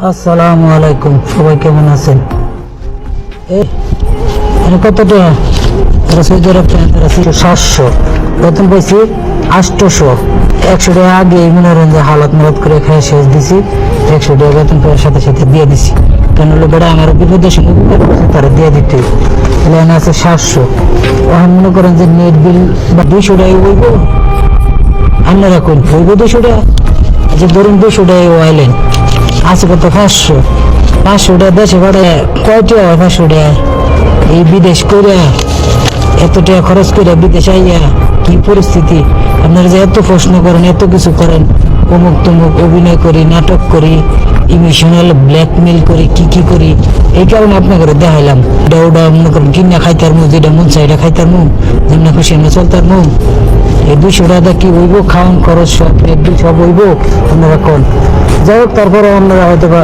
আসসালামু আলাইকুম, সবাই কেমন আছেন? কত টাকা? তারা সৌদি আরব তারা ছিল 700, প্রথম পাইছি 800। 100 টাকা আগে মনোরঞ্জন হালাত মালাত করে খেয়ে শেষ দিছি। 100 টাকা বেতন পাওয়ার সাথে সাথে দিয়ে দিছি, কেন হলো বেড়া আমার বিপদের সময় তারা দিয়ে দিতে। তাহলে আছে 700। এখন মনে করেন যে নেট বিল বা 200 টাকা বলব, আপনারা কোন বলবো 200 টাকা? আচ্ছা ধরুন 200 টাকা ওয়াইলেন আছে কত? 500। 500 টাকা দেশে ভাড়া কয়টা হয়? 500 টাকা এই বিদেশ করে এত টাকা খরচ করে বিদেশ আইয়া কি পরিস্থিতি? আপনারা যে এত প্রশ্ন করেন, এত কিছু করেন, অমুক তমুক অভিনয় করি, নাটক করি, ইমোশনাল ব্ল্যাকমেল করি, কি করি, এই কারণে আপনাকে দেখাইলাম। এটা ওটা মনে করেন কিনা খাইতার মুখ, যেটা মন চাই এটা খাইতার মুখ, যেমন খুশি এমনি চলতার মুখ। এই 200 টাকা কি হইব? খাওয়ান খরচ সব সব হইব? আপনারা কোন? যাই হোক, তারপরে আপনারা হয়তো বা